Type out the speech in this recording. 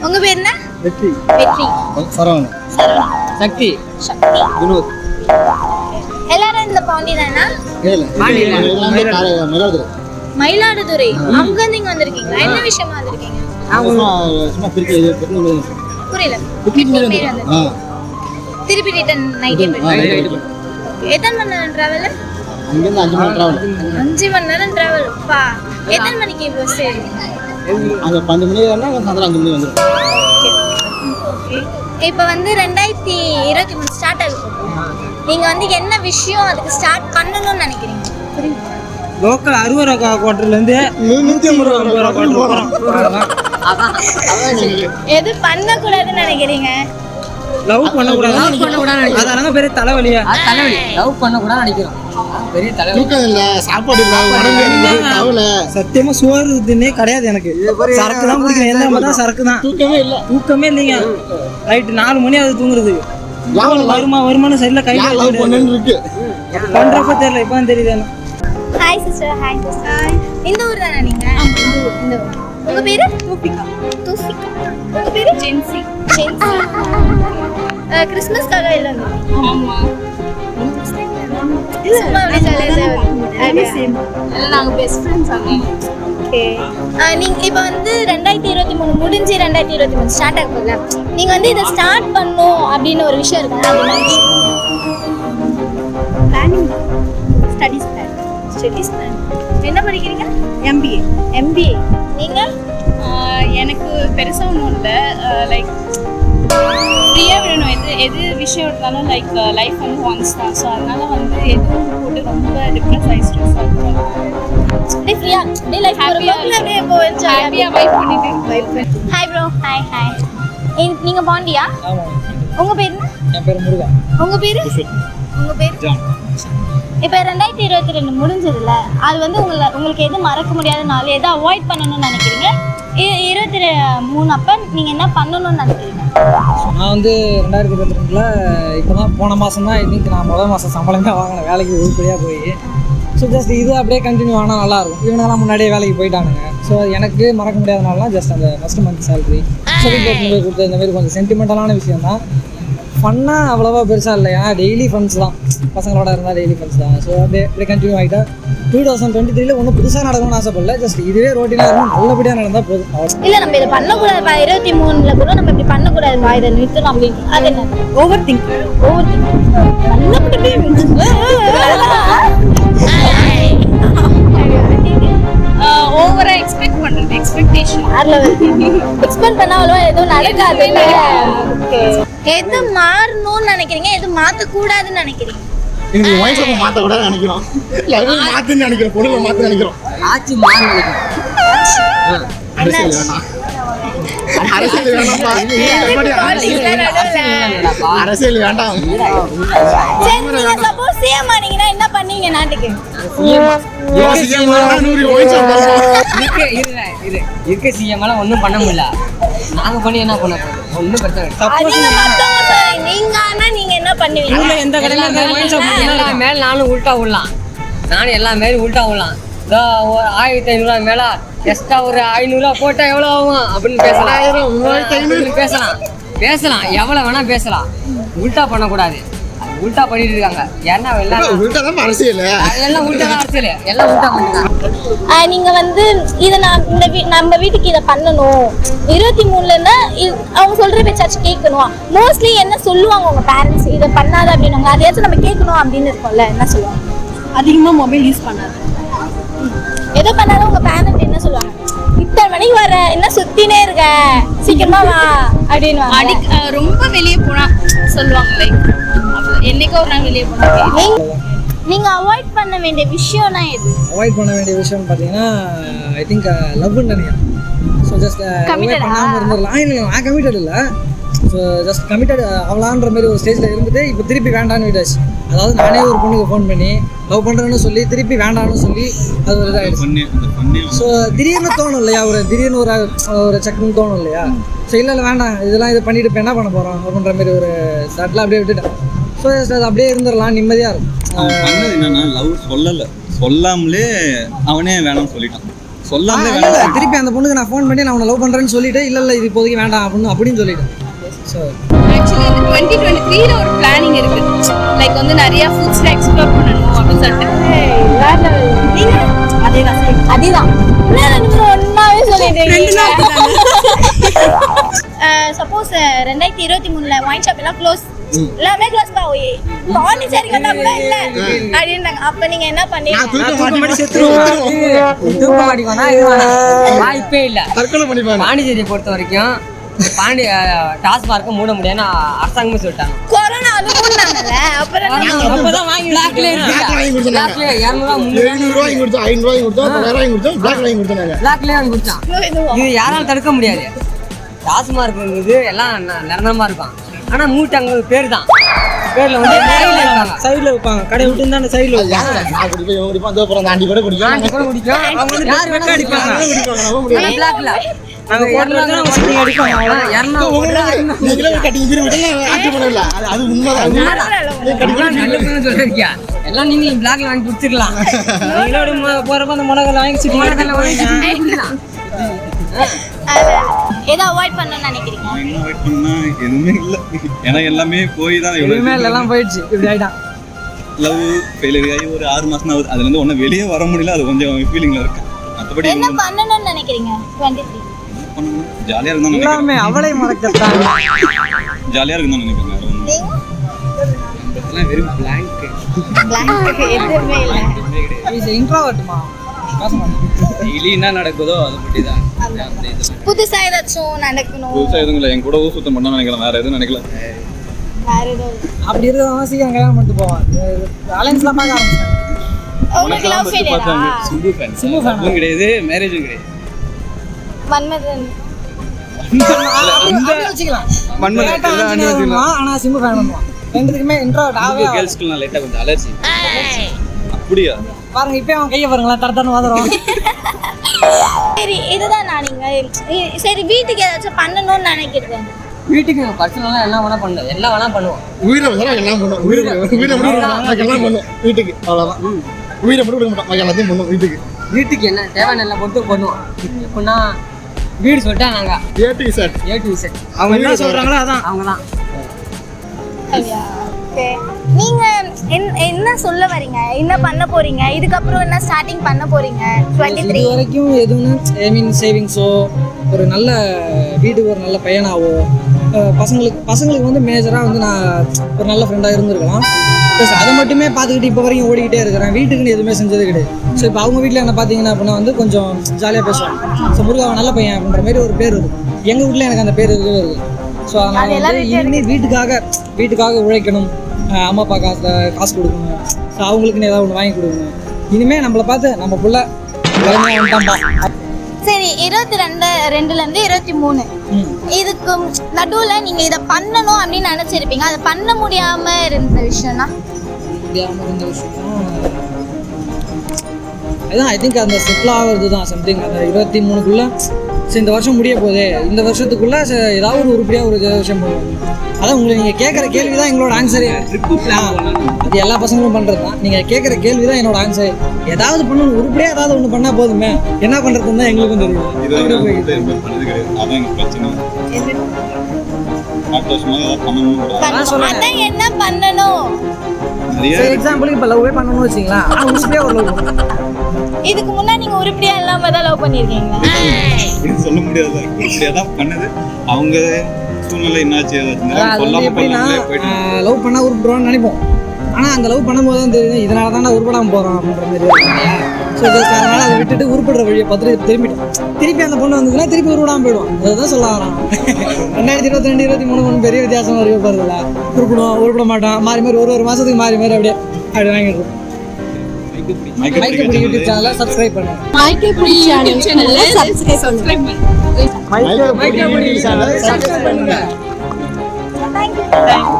உங்க பேர் என்ன? வெற்றி. வெற்றி. சரவணன். சக்தி. சக்தி. வினோத். எல்லாரும் இந்த பாண்டி தானா? இல்ல மயிலாடுதுறை. மயிலாடுதுறை. அங்க இருந்து இங்க வந்திருக்கீங்களா? என்ன விஷயமா வந்திருக்கீங்க? சும்மா புரியல. திருப்பி ரிட்டர்ன் நைட் எத்தனை மணி நேரம் டிராவல்? அங்கிருந்து 5 மணி டிராவல். 5 மணி நேரம் டிராவல். பா எத்தனை மணிக்கு பஸ்? அங்க 5 மணி வரனா சாயந்தரம் 5 மணி வந்துரும். இப்போ வந்து 2023 ஸ்டார்ட் ஆக போகுது. நீங்க வந்து என்ன விஷயம் அதுக்கு ஸ்டார்ட் பண்ணணும்னு நினைக்கிறீங்க? புரியுது. லோக்கல் 60 ரூபா குவார்டர்ல இருந்து 150 ரூபா குவார்டர். எது பண்ண கூடாதுன்னு நினைக்கிறீங்க? லவ் பண்ண கூடாது. அதனால பெரிய தலைவலியா? தலைவலி. லவ் பண்ண கூடாது நினைக்கிறோம். பெரிய தலைவலி. தூக்கம் இல்ல, சாப்பாடு இல்ல, உடம்பு இல்ல, கவலை. சத்தியமா சோறு இதுன்னே கிடையாது எனக்கு. சரக்கு தான் குடிக்கிறேன். எல்லாமே தான் சரக்கு தான். தூக்கமே இல்லைங்க. ரைட் 4 மணி அது தூங்குறது. வருமானம் சரியில்லை. கையில இருக்கு பண்றப்ப தெரியல. இப்பதான் தெரியுது. Hi sister. Hi sister. இந்த ஊர் தானே நீங்க? இந்த ஊர். உங்க பேரு? தூபிகா. தூபிகா. உங்க பேரு? ஜென்சி. ஜென்சி. கிறிஸ்மஸ்க்காக இல்ல வந்தீங்க? ஆமா. சும்மா அப்படியே ஜாலியா சேம். எல்லாம் நாங்க பெஸ்ட் ஃப்ரெண்ட்ஸ் ஆங்க. ஓகே. நீங்க இப்போ வந்து 2023 முடிஞ்சு 2023 ஸ்டார்ட் ஆக போகுது. நீங்க வந்து இத ஸ்டார்ட் பண்ணனும் அப்படின ஒரு விஷயம் இருக்கா? Planning. Studies plan. Studies plan. என்ன படிக்கிறீங்க? MBA. MBA. நீங்க? எனக்கு பெருசா ஒன்றும் இல்லை. லைக் ஃப்ரீயாக விடணும். எது விஷயம் எடுத்தாலும் லைக் லைஃப் வந்து ஒன்ஸ் தான். ஸோ அதனால வந்து எதுவும் போட்டு ரொம்ப டிப்ரெஸ் ஆகி ஸ்ட்ரெஸ் ஆகும். அப்படியே ஃப்ரீயா அப்படியே லைஃப் அப்படியே ஹாப்பியாக வைப் பண்ணிட்டு vibe. Hi bro. Hi hi. நீங்க பாண்டியா? ஆமா. உங்க பேர் என்ன? என் பேர் முருகா. உங்க பேரு? உங்க பேர்? ஜான். இப்போ 2022 முடிஞ்சதுல அது வந்து உங்களுக்கு எது மறக்க முடியாத நாள், எதை அவாய்ட் பண்ணணும்னு நினைக்கிறீங்க? 23 அப்ப நீங்க என்ன பண்ணணும்னு நினைக்கிறீங்க? நான் வந்து 2022ல இப்போதான் போன மாதம் தான் இன்னைக்கு நான் முதல் மாதம் சம்பளமே வாங்கினேன். வேலைக்கு உருப்படியாக போய். ஸோ ஜஸ்ட் இது அப்படியே கண்டினியூ ஆனால் நல்லாயிருக்கும். இவனெல்லாம் முன்னாடியே வேலைக்கு போயிட்டானுங்க. ஸோ எனக்கு மறக்க முடியாத நாள்லாம் ஜஸ்ட் அந்த ஃபஸ்ட் மந்த் சேலரி சர்டிஃபிகேட் போய் கொடுத்து இந்த மாதிரி கொஞ்சம் சென்டிமெண்டலான விஷயம் தான். ஃபன்னாக அவ்வளோவா பெருசாக இல்லை. ஏன்னா டெய்லி ஃப்ரெண்ட்ஸ் தான். பசங்களோட இருந்தால் டெய்லி ஃப்ரெண்ட்ஸ் தான். ஸோ அப்படியே கண்டினியூ ஆகிட்டா 2023 ஒன்றும் புதுசாக நடக்கணும்னு ஆசைப்படல. ஜஸ்ட் இதுவே ரோட்டீனாக இருக்கும், நல்லபடியாக நடந்தால் போதும். இல்லை நம்ம இதை பண்ணக்கூடாதுப்பா, 23ல கூட நம்ம இப்படி பண்ணக்கூடாதுப்பா, இதை நிறுத்தணும் அப்படின்னு. அது என்ன? Over think. ஓவர் திங்க் ஓவரா எக்ஸ்பெக்ட் பண்றது. எக்ஸ்பெக்டேஷன் எக்ஸ்பெக்ட் பண்ணா அவ்வளவா எதுவும் நடக்காது. எது மாறணும்னு நினைக்கிறீங்க, எது மாற்றக்கூடாதுன்னு நினைக்கிறீங்க? எனக்கு மைண்ட் செட் மாத்த கூட நினைக்கிறோம். லைவ் மாத்துன்னு நினைக்கிறோம். பொருளை மாத்த நினைக்கிறோம். ஆட்சி மாற நினைக்கிறோம். அரசியல் வேணாம். அரசியல் வேணாம்ப்பா. அரசியல் வேண்டாம். சரி, நீங்க சப்போஸ் சிஎம் ஆனீங்கன்னா என்ன பண்ணுவீங்க நாட்டுக்கு? இருக்க சிஎம்மால ஒன்றும் பண்ண முடியல. நாங்கள் பண்ணி என்ன பண்ண போகிறோம்? ஒன்றும் பிரச்சனை. நீங்க ஆனா நீங்க என்ன பண்ணுவீங்க? எந்த எல்லா மேல நானும் உள்டா விடலாம். நானும் எல்லா மேலும் உள்டா விடலாம். 1500 மேல எக்ஸ்ட்ரா ஒரு 500 போட்டா எவ்வளோ ஆகும் அப்படின்னு பேசலாம். எவ்வளோ வேணா பேசலாம். உல்டா பண்ணக்கூடாது. உல்டா பண்ணிட்டு இருக்காங்க. ஏன்னா எல்லாம் அரசியல் எல்லாம் உல்டா தான். அரசியல் எல்லாம் உல்டா பண்ணிட்டாங்க. நீங்க வந்து இதை நம்ம வீட்டுக்கு இதை பண்ணணும் 23ல அவங்க சொல்ற பேச்சாச்சும் கேட்கணும். மோஸ்ட்லி என்ன சொல்லுவாங்க உங்க பேரண்ட்ஸ்? இதை பண்ணாத அப்படின்னு அதையாச்சும் நம்ம கேட்கணும் அப்படின்னு இருக்கும்ல, என்ன சொல்லுவாங்க? அதிகமாக மொபைல் யூஸ் பண்ணாது. எதோ பண்ணாலும் உங்க பேரண்ட் என்ன சொல்லுவாங்க? இத்தனை மணிக்கு வர, என்ன சுத்தினே இருக்க, சீக்கிரமா வா அப்படின்னு. ரொம்ப வெளியே போனா சொல்லுவாங்க. லைக் என்னைக்கோ ஒரு நாள் வெளியே போனா. நீங்க அவாய்ட் பண்ண வேண்டிய விஷயம்னா எது? அவாய்ட் பண்ண வேண்டிய விஷயம் பார்த்தீங்கன்னா ஐ திங்க் லவ்னு நினைக்கிறேன். ஸோ ஜஸ்ட் அவாய்ட் பண்ணாமல் இருந்துடலாம். இல்லை நான் கமிட்டட் இல்லை. ஸோ ஜஸ்ட் கமிட்டட் அவளான்ற மாதிரி ஒரு ஸ்டேஜில் இருந்துட்டு இப்போ திருப்பி வேண்டான்னு விட்டாச்சு. அதாவது நானே ஒரு பொண்ணுக்கு ஃபோன் பண்ணி லவ் பண்ணுறேன்னு சொல்லி திருப்பி வேண்டான்னு சொல்லி அது ஒரு இதாகிடுச்சு. ஸோ திடீர்னு தோணும் இல்லையா, திடீர்னு ஒரு சக்குன்னு தோணும் இல்லையா. ஸோ இல்லை வேண்டாம், இதெல்லாம் இது பண்ணிட்டு இப்போ என்ன பண்ண போகிறோம் அப்படின்ற மாதிரி ஒரு ஸ்டார்ட்லாம் அப்படியே விட்டுட்டேன். ஸோ அது அப்படியே இருந்துடலாம், நிம்மதியாக இருக்கும். பண்ணது என்னன்னா லவ் சொல்லாமலே அவனே வேணாம்னு சொல்லிட்டான். சொல்லாமலே இல்ல, திருப்பி அந்த பொண்ணுக்கு நான் ஃபோன் பண்ணி நான் உன்னை லவ் பண்றேன்னு சொல்லிட்டு இல்ல இது இப்போதைக்கு வேண்டாம் அப்படின்னு சொல்லிட்டேன். ஸோ ஆக்சுவலி வந்து 2023 ஒரு பிளானிங் இருக்கு. லைக் வந்து நிறைய ஃபுட்ஸ்ல எக்ஸ்ப்ளோர் பண்ணணும் அப்படின்னு சொல்லிட்டு. அதேதான் ஒன்னாவே சொல்லிட்டு சப்போஸ் 2023ல ஒயின் ஷாப் எல்லாம் க்ளோஸ், எல்லாமே க்ளோஸ் பா. ஓய் பாண்டிச்சேரி கட்டா கூட இல்ல அப்படின்றாங்க. அப்ப நீங்க என்ன தூக்க மாட்டிக்கோனா வாய்ப்பே இல்லை. தற்கொலை பண்ணிப்பாங்க. பாண்டிச்சேரியை பொறுத்த வரைக்கும் டாஸ்மார்க்க மூட முடியாதுன்னு அரசாங்கமே சொல்லிட்டாங்க. கொரோனா அது மூடுனாங்கல்ல, அப்புறம் அப்பதான் வாங்கி பிளாக்ல இருக்கு. வாங்கி கொடுத்தாங்க. பிளாக்ல 200 700 வாங்கி கொடுத்தோம், 500 வாங்கி கொடுத்தோம், 1000 வாங்கி கொடுத்தோம், பிளாக் வாங்கி கொடுத்தாங்க. பிளாக்ல வாங்கி கொடுத்தான். இது யாராலும் தடுக்க முடியாது. டாஸ்மார்க்ங்கிறது எல்லாம் நிரந்தரமா இருக்கும். ஆனா மூட்டாங்க பேர் தான். பேர்ல வந்து சைடுல வைப்பாங்க, கடை விட்டு இருந்தா சைடுல வைப்பாங்க. நான் குடிப்பேன், இவன் குடிப்பான், அதோ அப்புறம் அந்த ஆண்டி கூட குடிக்கும். ஆண்டி கூட குடிக்கும். அவங்க வந்து யார் வேணா அடிப்பாங்க. குடிப்பாங்க, நம்ம முடியாது. பிளாக்ல நாங்க போட்டோம் அடிப்பாங்க. நீங்களே கட்டிங் பீர் விட்டு ஆட்சி பண்ணல. அது உண்மைதான். சொல்லிருக்கியா எல்லாம் நீங்க பிளாக்ல வாங்கி குடிச்சிடலாம். நீங்களோட போறப்ப அந்த மிளகாய் வாங்கி எதை அவாய்ட் பண்ணணும்னு நினைக்கிறீங்க? நான் என்ன வெயிட் பண்ணா எதுவுமே இல்லை. ஏன்னா எல்லாமே போய் தான் எதுவுமே எல்லாம் போயிடுச்சு. இப்படி ஆயிட்டான். லவ் ஃபெயிலியர் ஆகி ஒரு 6 மாசம் ஆகுது. அதுல இருந்து ஒன்றும் வெளியே வர முடியல. அது கொஞ்சம் ஃபீலிங்ல இருக்கு. மற்றபடி என்ன பண்ணணும்னு நினைக்கிறீங்க 23? ஜாலியா இருந்தா நினைக்கிறேன். எல்லாமே அவளை மறக்கத்தான். ஜாலியா இருக்குன்னு நினைக்கிறேன். வேற ஒண்ணும் நீங்க இல்ல. வெறும் blank. blank எதுவுமே இல்ல. இஸ் இன்ட்ரோவர்ட்மா. டெய்லி என்ன நடக்குதோ அதை பத்தி தான். புதுசா ஏதாச்சும் நடக்கணும், புதுசா எதுவும் இல்லை. என் கூட ஊர் சுத்தம் பண்ண நினைக்கிறேன். வேற எதுவும் நினைக்கல. வேற ஏதாவது அப்படி இருக்கிறவங்க சீக்கிரம் கல்யாணம் பண்ணிட்டு போவான். அலைன்ஸ்லாம் பார்க்க ஆரம்பிச்சிட்டாங்க. உங்களுக்கு லவ் ஃபெயிலியரா? சிம்பு ஃபேன். சிம்பு fan. அதுவும் கிடையாது, மேரேஜும் கிடையாது. மன்மதன் அப்படி வச்சுக்கலாம். மன்மதன் கேட்டா எல்லா ஆஞ்சநேயர் அணியும் பண்ணுவான், ஆனா சிம்பு ஃபேன் பண்ணுவான். ரெண்டுத்துக்குமே இன்ட்ரோவர்ட் ஆகவே ஆகாது. கேர்ள்ஸ்க்கு நான் லைட்டா கொஞ்சம் அலர்ஜி. அப்படியா? பாருங்க இப்ப அவன் கையை பாருங்களேன், தரத்தரன்னு வாதுறோம். சரி இதுதான் நான் நீங்க சரி வீட்டுக்கு ஏதாச்சும் பண்ணணும்னு நினைக்கிறேன். வீட்டுக்கு பர்சனலாக என்ன வேணா பண்ணு, எல்லாம் வேணா பண்ணுவோம். உயிரை வச்சா எல்லாம் பண்ணும். உயிரை மட்டும் எல்லாம் பண்ணும் வீட்டுக்கு. அவ்வளோதான். உயிரை மட்டும் கொடுக்க மாட்டோம், எல்லாத்தையும் பண்ணும் வீட்டுக்கு. வீட்டுக்கு என்ன தேவையான எல்லாம் பொறுத்து பண்ணுவோம். எப்படின்னா வீடு சொல்லிட்டா நாங்கள் A to Z. அவங்க என்ன சொல்றாங்களோ அதான். அவங்க தான். நீங்க என்ன சொல்ல வரீங்க, என்ன பண்ண போறீங்க, இதுக்கப்புறம் என்ன ஸ்டார்டிங் பண்ண போறீங்க 23? இது வரைக்கும் எதுவும் ஐ மீன் சேவிங்ஸோ, ஒரு நல்ல வீட்டுக்கு ஒரு நல்ல பையனாவோ, பசங்களுக்கு வந்து மேஜராக வந்து நான் ஒரு நல்ல ஃப்ரெண்டாக இருந்திருக்கலாம். ப்ளஸ் அதை மட்டுமே பார்த்துக்கிட்டு இப்போ வரைக்கும் ஓடிக்கிட்டே இருக்கிறேன். வீட்டுக்குன்னு எதுவுமே செஞ்சது கிடையாது. ஸோ இப்போ அவங்க வீட்டில் என்ன பார்த்தீங்கன்னா அப்படின்னா வந்து கொஞ்சம் ஜாலியாக பேசுவாங்க. ஸோ முருகா நல்ல பையன் அப்படின்ற மாதிரி ஒரு பேர் இருக்கும். எங்கள் வீட்டில் எனக்கு அந்த பேர் இருக்கவே இருக்குது. ஸோ அதனால் வந்து இனிமே வீட்டுக்காக உழைக்கணும், அம்மா அப்பா காசு கொடுக்கணும், ஸோ அவங்களுக்குன்னு ஏதாவது ஒன்று வாங்கி கொடுக்கணும். இனிமேல் நம்மளை பார்த்து நம்ம பிள்ளை வந்துட்டான்பா. சரி 22லேருந்து 23 இதுக்கு நடுவுல நீங்க இதை பண்ணணும் அப்படின்னு நினைச்சிருப்பீங்க, அதை பண்ண முடியாம இருந்த விஷயம்னா? அதுதான் ஐ திங்க் அந்த செட்டில் ஆகிறது தான் சம்திங். அந்த 23க்குள்ளே சரி இந்த வருஷம் முடிய போகுது, இந்த வருஷத்துக்குள்ளே ஏதாவது ஒரு உருப்படியாக ஒரு விஷயம் பண்ணுவோம். அதான் உங்களை நீங்கள் கேட்குற கேள்வி தான் எங்களோட ஆன்சரு. அது எல்லா பசங்களும் பண்ணுறது தான். நீங்கள் கேட்குற கேள்வி தான் என்னோட ஆன்சர். ஏதாவது பண்ணணும், உருப்படியாக ஏதாவது ஒன்று பண்ணால் போதுமே, என்ன பண்ணுறதுன்னு தான் எங்களுக்கும் தெரியும். பண்ணது கிடையாது. அதான் எனக்கு பிரச்சனை. அதான் என்ன பண்ணணும்? சரி எக்ஸாம்பிளுக்கு இப்போ லவ்வே பண்ணணும்னு வச்சிங்களா, ஆனால் உருப்படியாக ஒரு லவ் பண்ணும். இதுக்கு முன்னாடி நீங்க உருப்படியா இல்லாம தான் லவ் பண்ணிருக்கீங்களா? அப்படின்னு சொல்ல முடியாது. இப்படியா தான் பண்ணுது. அவங்க சூழ்நிலை என்னாச்சு எப்படின்னா லவ் பண்ணால் உருப்பிடுவான்னு நினைப்போம். ஆனால் அந்த லவ் பண்ணும்போது தான் தெரியுது இதனால தான் நான் உருப்படாமல் போகிறோம் அப்படின்ற மாதிரி. ஸோ அதனால் அதை விட்டுட்டு உருப்படுற வழியை பார்த்துட்டு திருப்பி அந்த பொண்ணு வந்ததுன்னா திருப்பி உருப்படாமல் போயிடுவோம். அதுதான் சொல்ல வரோம். 2022 23 ஒன்றும் பெரிய வித்தியாசம் வரைக்கும் போகிறதில்ல. உருப்பிட மாட்டோம், மாறி ஒரு மாதத்துக்கு மாறி அப்படி வாங்கிடுவோம். மைக்கேபிடி யூடியூப் சேனலை சப்ஸ்கிரைப் பண்ணுங்க. மைக்கேபிடி யூடியூப் சேனலை சப்ஸ்கிரைப் பண்ணுங்க. மைக்கேபிடி சேனலை சப்ஸ்கிரைப் பண்ணுங்க. Thank you.